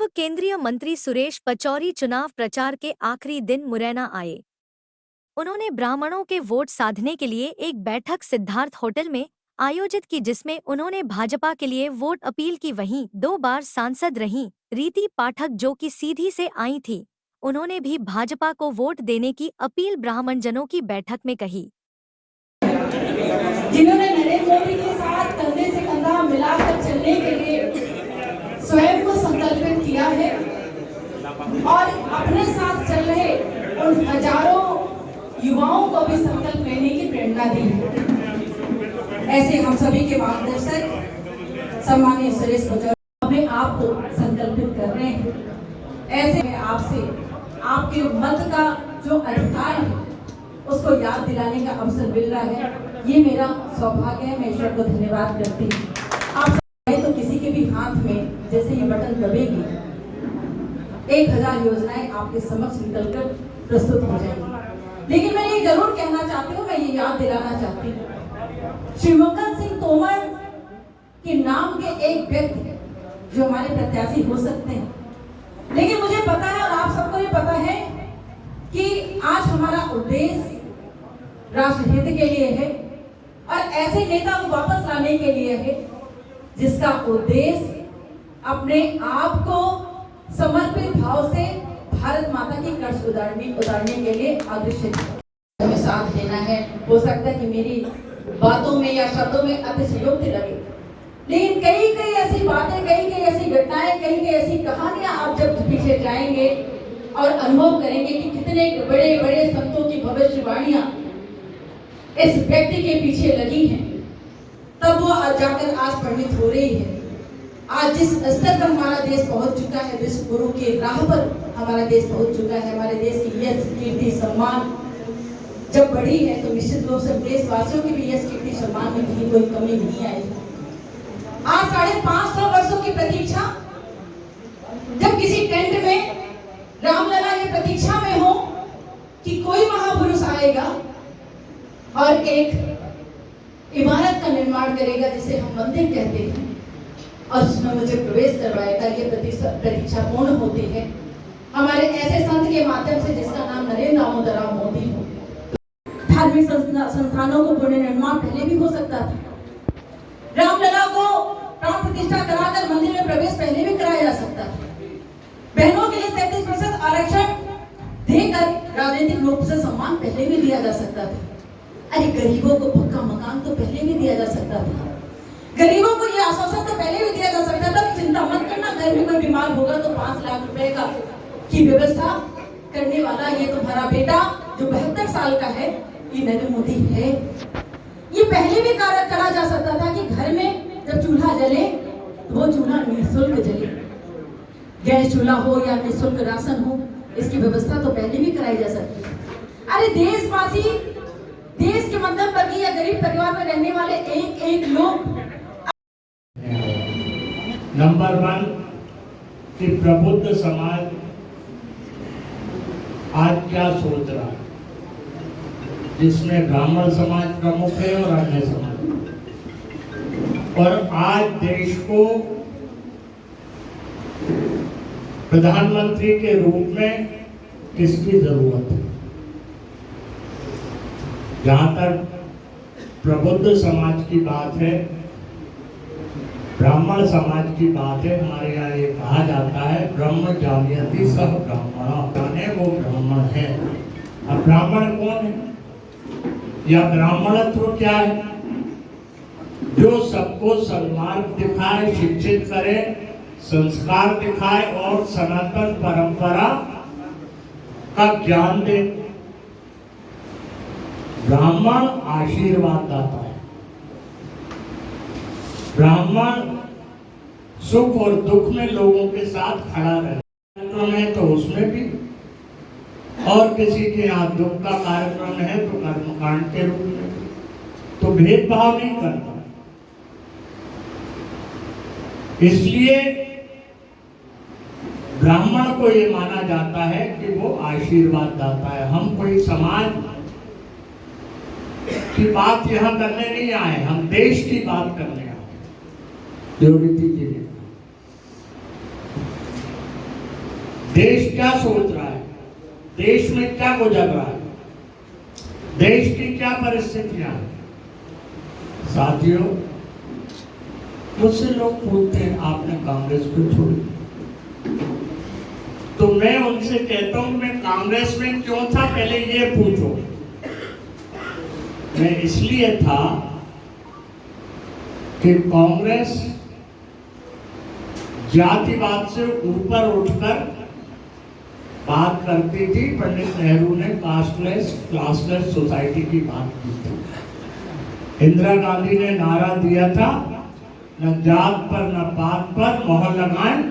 पूर्व केंद्रीय मंत्री सुरेश पचौरी चुनाव प्रचार के आखिरी दिन मुरैना आए। उन्होंने ब्राह्मणों के वोट साधने के लिए एक बैठक सिद्धार्थ होटल में आयोजित की, जिसमें उन्होंने भाजपा के लिए वोट अपील की। वहीं 2 बार सांसद रहीं रीति पाठक, जो कि सीधी से आई थी, उन्होंने भी भाजपा को वोट देने की अपील ब्राह्मणजनों की बैठक में कही। जिन्होंने नरेंद्र मोदी के साथ कंधे से कंधा मिलाकर चलने के लिए स्वयं को संकल्पित किया है और अपने साथ चल रहे उन हजारों युवाओं को भी संकल्प लेने की प्रेरणा दी है। ऐसे हम सभी के मार्गदर्शक सम्मानीय सुरेश पचौरी अपने आप को संकल्पित कर रहे हैं। ऐसे में आपसे आपके मत का जो अधिकार है उसको याद दिलाने का अवसर मिल रहा है। ये मेरा सौभाग्य है। मैं ईश्वर को धन्यवाद करती हूँ। आप तो किसी के भी हाथ में जैसे ये बटन दबेगी 1000 योजनाएं आपके समक्ष निकलकर प्रस्तुत हो जाएंगी। लेकिन मैं ये जरूर कहना चाहती हूँ, मैं ये याद दिलाना चाहती हूँ, शिवमंगल सिंह तोमर के नाम के एक व्यक्ति जो हमारे प्रत्याशी हो सकते हैं, लेकिन मुझे पता है और आप सबको ये पता है कि आज हमारा उद्देश्य राष्ट्रहित के लिए है और ऐसे नेता को वापस लाने के लिए है जिसका उद्देश्य अपने आप को समर्पित भाव से भारत माता की कर्ज उतारने के लिए अग्रसर हमें साथ देना है। हो सकता है कि मेरी बातों में या शब्दों में अतिशयोक्ति लगे, लेकिन कई ऐसी बातें, कई ऐसी घटनाएं, कई ऐसी कहानियां आप जब पीछे जाएंगे और अनुभव करेंगे कि कितने बड़े संतों की भविष्यवाणियां इस व्यक्ति के पीछे लगी हैं, तब वो जाकर आज परिणित हो रही है। आज जिस स्तर पर हमारा देश पहुंच चुका है, विश्व गुरु के राह पर हमारा देश पहुंच चुका है, हमारे देश की यश कीर्ति सम्मान जब बढ़ी है तो निश्चित रूप से देशवासियों की भी यश कीर्ति सम्मान में कहीं कोई कमी नहीं आई। आज 550 वर्षों की प्रतीक्षा, जब किसी टेंट में रामलला की प्रतीक्षा में हो कि कोई महापुरुष आएगा और एक इमारत का निर्माण करेगा जिसे हम मंदिर कहते हैं और उसमें मुझे प्रवेश करवाएगा, ये प्रतीक्षा पूर्ण होती है हमारे ऐसे संत के माध्यम से जिसका नाम नरेंद्र दामोदर मोदी हो। धार्मिक संस्थानों को पुनर्निर्माण पहले भी हो सकता था। रामलला को प्राण प्रतिष्ठा कराकर मंदिर में प्रवेश पहले भी कराया जा सकता था। बहनों के लिए 33% आरक्षण देकर राजनीतिक रूप से सम्मान पहले भी दिया जा सकता था। अरे गरीबों को पक्का मकान तो पहले भी दिया जा सकता था। गरीबों को यह आश्वासन तो पहले भी दिया जा सकता था कि चिंता मत करना, घर में कोई बीमार होगा तो 5 लाख रुपए का की व्यवस्था करने वाला ये तुम्हारा बेटा जो 72 साल का है, ये नरेंद्र मोदी है। ये पहले भी कार्य करा जा सकता था कि घर में जब चूल्हा जले तो वो चूल्हा निःशुल्क जले, गैस चूल्हा हो या निःशुल्क राशन हो, इसकी व्यवस्था तो पहले भी कराई जा सकती है। अरे देशवासी, देश के मध्यम वर्गीय या गरीब परिवार में रहने वाले एक लोग। नंबर 1 कि प्रबुद्ध समाज आज क्या सोच रहा है, जिसमें ब्राह्मण समाज प्रमुख है और अन्य समाज, और आज देश को प्रधानमंत्री के रूप में किसकी जरूरत है। जहां तक प्रबुद्ध समाज की बात है, ब्राह्मण समाज की बात है, हमारे यहाँ ये कहा जाता है ब्रह्म जानियति सब ब्राह्मण, जाने वो ब्राह्मण है। अब ब्राह्मण कौन है या ब्राह्मणत्व क्या है? जो सबको सन्मार्ग दिखाए, शिक्षित करे, संस्कार दिखाए और सनातन परंपरा का ज्ञान दे। ब्राह्मण आशीर्वाद दाता है। ब्राह्मण सुख और दुख में लोगों के साथ खड़ा रहता है तो उसमें भी, और किसी के यहाँ दुख का कार्यक्रम है तो कर्मकांड के रूप में, तो भेदभाव नहीं करता। इसलिए ब्राह्मण को ये माना जाता है कि वो आशीर्वाद दाता है। हम कोई समाज की बात यहाँ करने नहीं आए, हम देश की बात करने आए। जो रीति जी ने देश क्या सोच रहा है, देश में क्या गुजर रहा है, देश की क्या परिस्थितियां हैं। साथियों, मुझसे लोग पूछते हैं आपने कांग्रेस को छोड़ी, तो मैं उनसे कहता हूं मैं कांग्रेस में क्यों था पहले ये पूछो। मैं इसलिए था कि कांग्रेस जातिवाद से ऊपर उठकर बात करती थी। पंडित नेहरू ने कास्टलेस क्लासलेस सोसाइटी की बात की थी। इंदिरा गांधी ने नारा दिया था, न जात पर न पात पर मोहर लगाएं।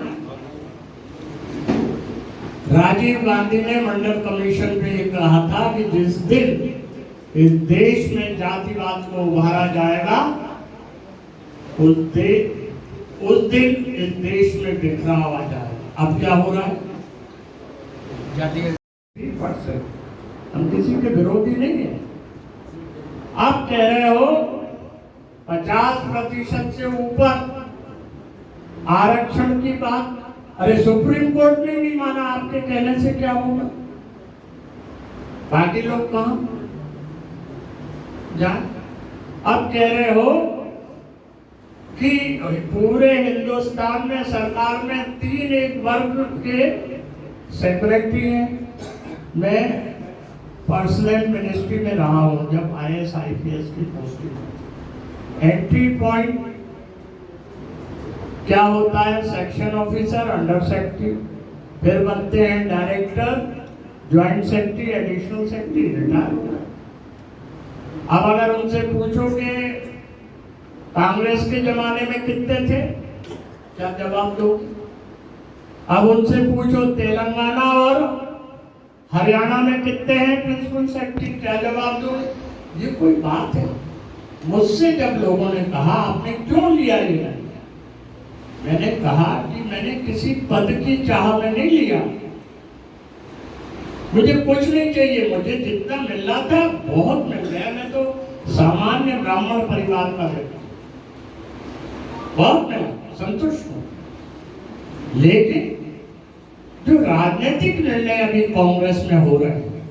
राजीव गांधी ने मंडल कमीशन में ये कहा था कि जिस दिन इस देश में जातिवाद को उभारा जाएगा उस दिन इस देश में बिखराव आ जाएगा। अब क्या हो रहा है? हम किसी के विरोधी नहीं है। आप कह रहे हो 50% से ऊपर आरक्षण की बात, अरे सुप्रीम कोर्ट ने नहीं माना, आपके कहने से क्या होगा? बाकी लोग कहां जाए? अब कह रहे हो कि पूरे हिंदुस्तान में सरकार में 3 एक वर्ग के सेक्रेटरी हैं। मैं पर्सनल मिनिस्ट्री में रहा हूं जब IAS IPS की पोस्टिंग। एंट्री पॉइंट क्या होता है? सेक्शन ऑफिसर, अंडर सेक्रेटरी, फिर बनते हैं director, joint secretary, additional secretary, retire हो गए। अब अगर उनसे पूछोगे कांग्रेस के जमाने में कितने थे, क्या जवाब दोगे? अब उनसे पूछो तेलंगाना और हरियाणा में कितने हैं प्रिंसिपल सेक्रेटरी, क्या जवाब दोगे? ये कोई बात है? मुझसे जब लोगों ने कहा आपने क्यों लिया ये, मैंने कहा कि मैंने किसी पद की चाह में नहीं लिया। मुझे कुछ नहीं चाहिए, मुझे जितना मिल रहा था बहुत मिल गया। मैं तो सामान्य ब्राह्मण परिवार का व्यक्ति, बहुत मैं संतुष्ट हूं। लेकिन जो राजनीतिक निर्णय अभी कांग्रेस में हो रहे हैं,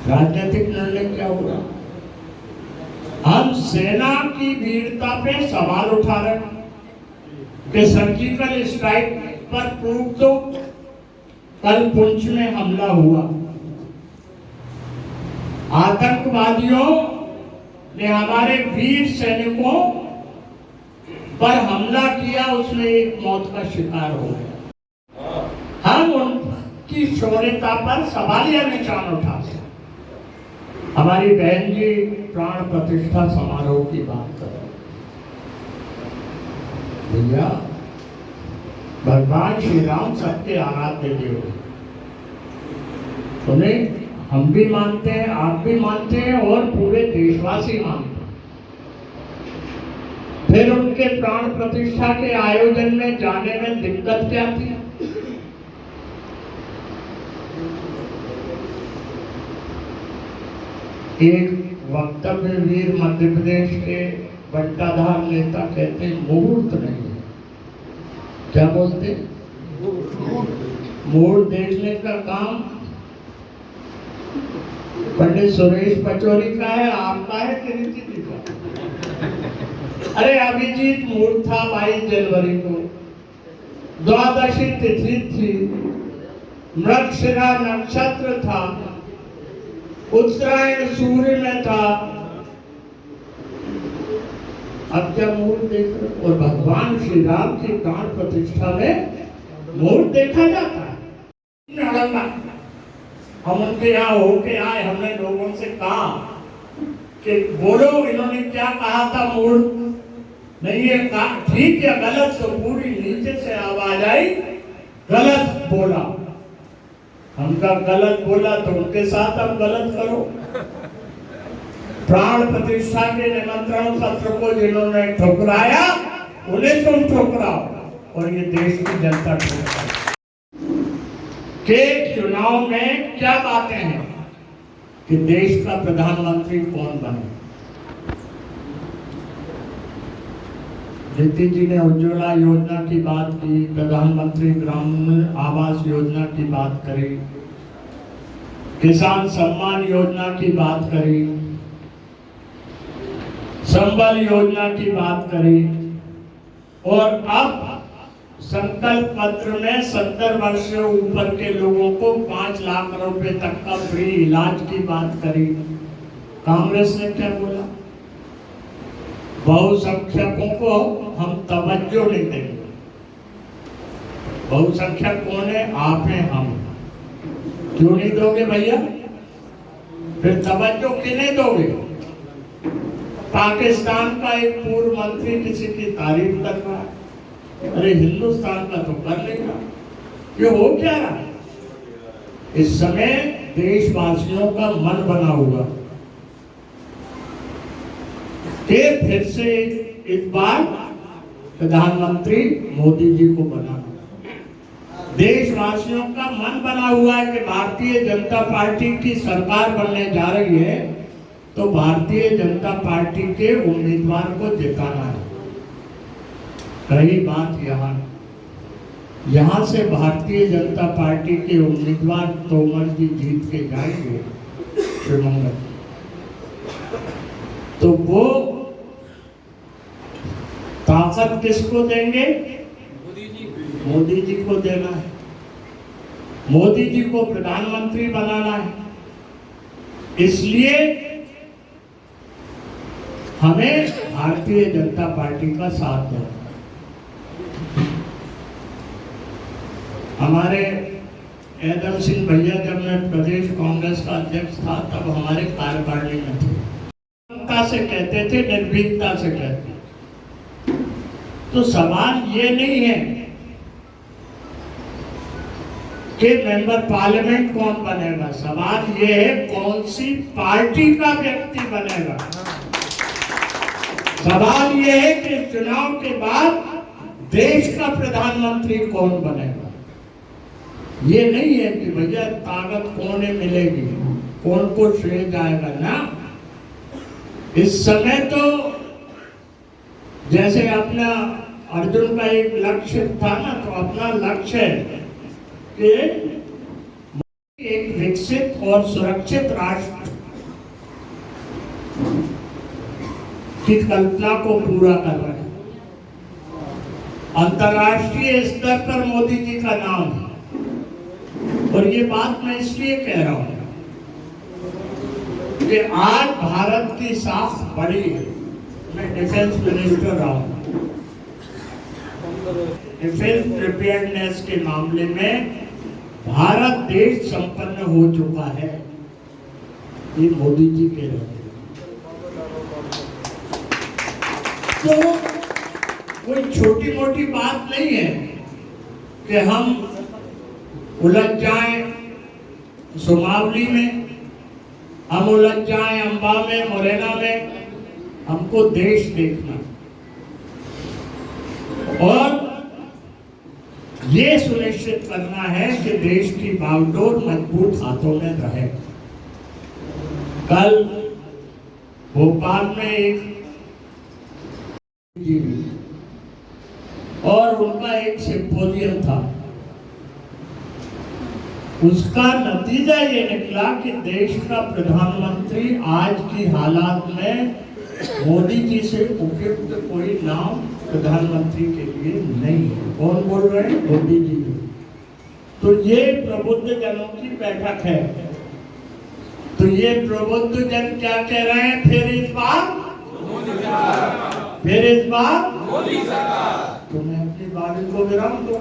राजनीतिक निर्णय क्या हो रहा है? हम सेना की वीरता पे सवाल उठा रहे हैं कि सर्जिकल स्ट्राइक पर प्रूफ दो। कल पुंछ में हमला हुआ, आतंकवादियों ने हमारे वीर सैनिकों पर हमला किया, उसमें एक मौत का शिकार हो गया। हम उनकी शौर्यता पर सवालिया निशान उठाते हैं। हमारी बहन जी प्राण प्रतिष्ठा समारोह की बात कर रहे भैया, भगवान श्री राम सबके आराध्य देव, उन्हें हम भी मानते हैं, आप भी मानते हैं और पूरे देशवासी मानते हैं। फिर उनके प्राण प्रतिष्ठा के आयोजन में जाने में दिक्कत क्या थी? एक वक्तव्य वीर मध्य प्रदेश के बंटाधार नेता कहते मुहूर्त नहीं है। क्या बोलते? मुहूर्त देखने का काम पंडित सुरेश पचौरी का है, आपका है कि नीति जी का? अरे अभिजीत मुहूर्त था 22 जनवरी को, द्वादशी तिथि थी, मृगशिरा नक्षत्र था, उत्तरायण सूर्य में था। अब क्या मुहूर्त देख रहे? और भगवान श्री राम की प्राण प्रतिष्ठा में मुहूर्त देखा जाता है। हम उनके यहाँ होके आए, हमने लोगों से कहा कि बोलो इन्होंने क्या कहा था, मुहूर्त नहीं है, ठीक है गलत, तो पूरी नीचे से आवाज आई गलत बोला। हमका गलत बोला तो उनके साथ अब गलत करो। प्राण प्रतिष्ठा के निमंत्रण पत्र को जिन्होंने ठुकराया उन्हें तुम ठुकराओ, और ये देश की जनता ठुकराए। के चुनाव में क्या बातें हैं कि देश का प्रधानमंत्री कौन बने? नीति जी ने उज्ज्वला योजना की बात की, प्रधानमंत्री ग्रामीण आवास योजना की बात करी, किसान सम्मान योजना की बात करी, संबल योजना की बात करी, और अब संकल्प पत्र में 70 वर्ष से ऊपर के लोगों को 5 लाख रुपए तक का फ्री इलाज की बात करी। कांग्रेस ने क्या बोला? बहुसंख्यकों को हम तवज्जो नहीं देंगे। बहुसंख्यक कौन है? आप हैं, हम। क्यों नहीं दोगे भैया? फिर तवज्जो किन्हें दोगे? पाकिस्तान का एक पूर्व मंत्री किसी की तारीफ कर रहा है, अरे हिंदुस्तान का तो कर लेगा। ये हो क्या रहा? इस समय देशवासियों का मन बना हुआ कि फिर से इस बार प्रधानमंत्री मोदी जी को बनाना। देशवासियों का मन बना हुआ है कि भारतीय जनता पार्टी की सरकार बनने जा रही है, तो भारतीय जनता पार्टी के उम्मीदवार को जिताना है। रही बात यहाँ से भारतीय जनता पार्टी के उम्मीदवार तोमर जी जीत के जाएंगे श्रीमंगल, तो वो ताकत किसको देंगे? मोदी जी को देना है। मोदी जी को प्रधानमंत्री बनाना है। इसलिए हमें भारतीय जनता पार्टी का साथ देना। हमारे एदम सिंह भैया जब मैं प्रदेश कांग्रेस का अध्यक्ष था, तब हमारे कार्यकारिणी में थे। से कहते थे, निर्भीकता से कहते थे। तो सवाल ये नहीं है कि मेंबर पार्लियामेंट कौन बनेगा, सवाल ये है कौन सी पार्टी का व्यक्ति बनेगा। सवाल ये है कि चुनाव के बाद देश का प्रधानमंत्री कौन बनेगा। ये नहीं है कि भैया ताकत कौन मिलेगी, कौन को श्रेय जाएगा ना। इस समय तो जैसे अपना अर्जुन का एक लक्ष्य था ना, तो अपना लक्ष्य है कि एक विकसित और सुरक्षित राष्ट्र की कल्पना को पूरा कर रहे हैं। अंतर्राष्ट्रीय स्तर पर मोदी जी का नाम है, और ये बात मैं इसलिए कह रहा हूं कि आज भारत की साख बड़ी है। मैं डिफेंस मिनिस्टर रहा हूं। डिफेंस प्रिपेयर्डनेस के मामले में भारत देश संपन्न हो चुका है, ये मोदी जी के रहते। तो कोई छोटी मोटी बात नहीं है कि हम उलझ जाएं सुमावली में, हम उलझ जाएं अंबा में, मुरैना में। हमको देश देखना और ये सुनिश्चित करना है कि देश की बागडोर मजबूत हाथों में रहे। कल भोपाल में एक और उनका एक सिंपोजियम था। उसका नतीजा ये निकला कि देश का प्रधानमंत्री आज की हालात में मोदी जी से उपयुक्त कोई नाम प्रधानमंत्री के लिए नहीं है। कौन बोल रहे हैं? मोदी जी। तो ये प्रबुद्ध जनों की बैठक है। तो ये प्रबुद्ध जन क्या कह रहे हैं? फिर इस बार तो मैं अपनी बात को विराम दूं।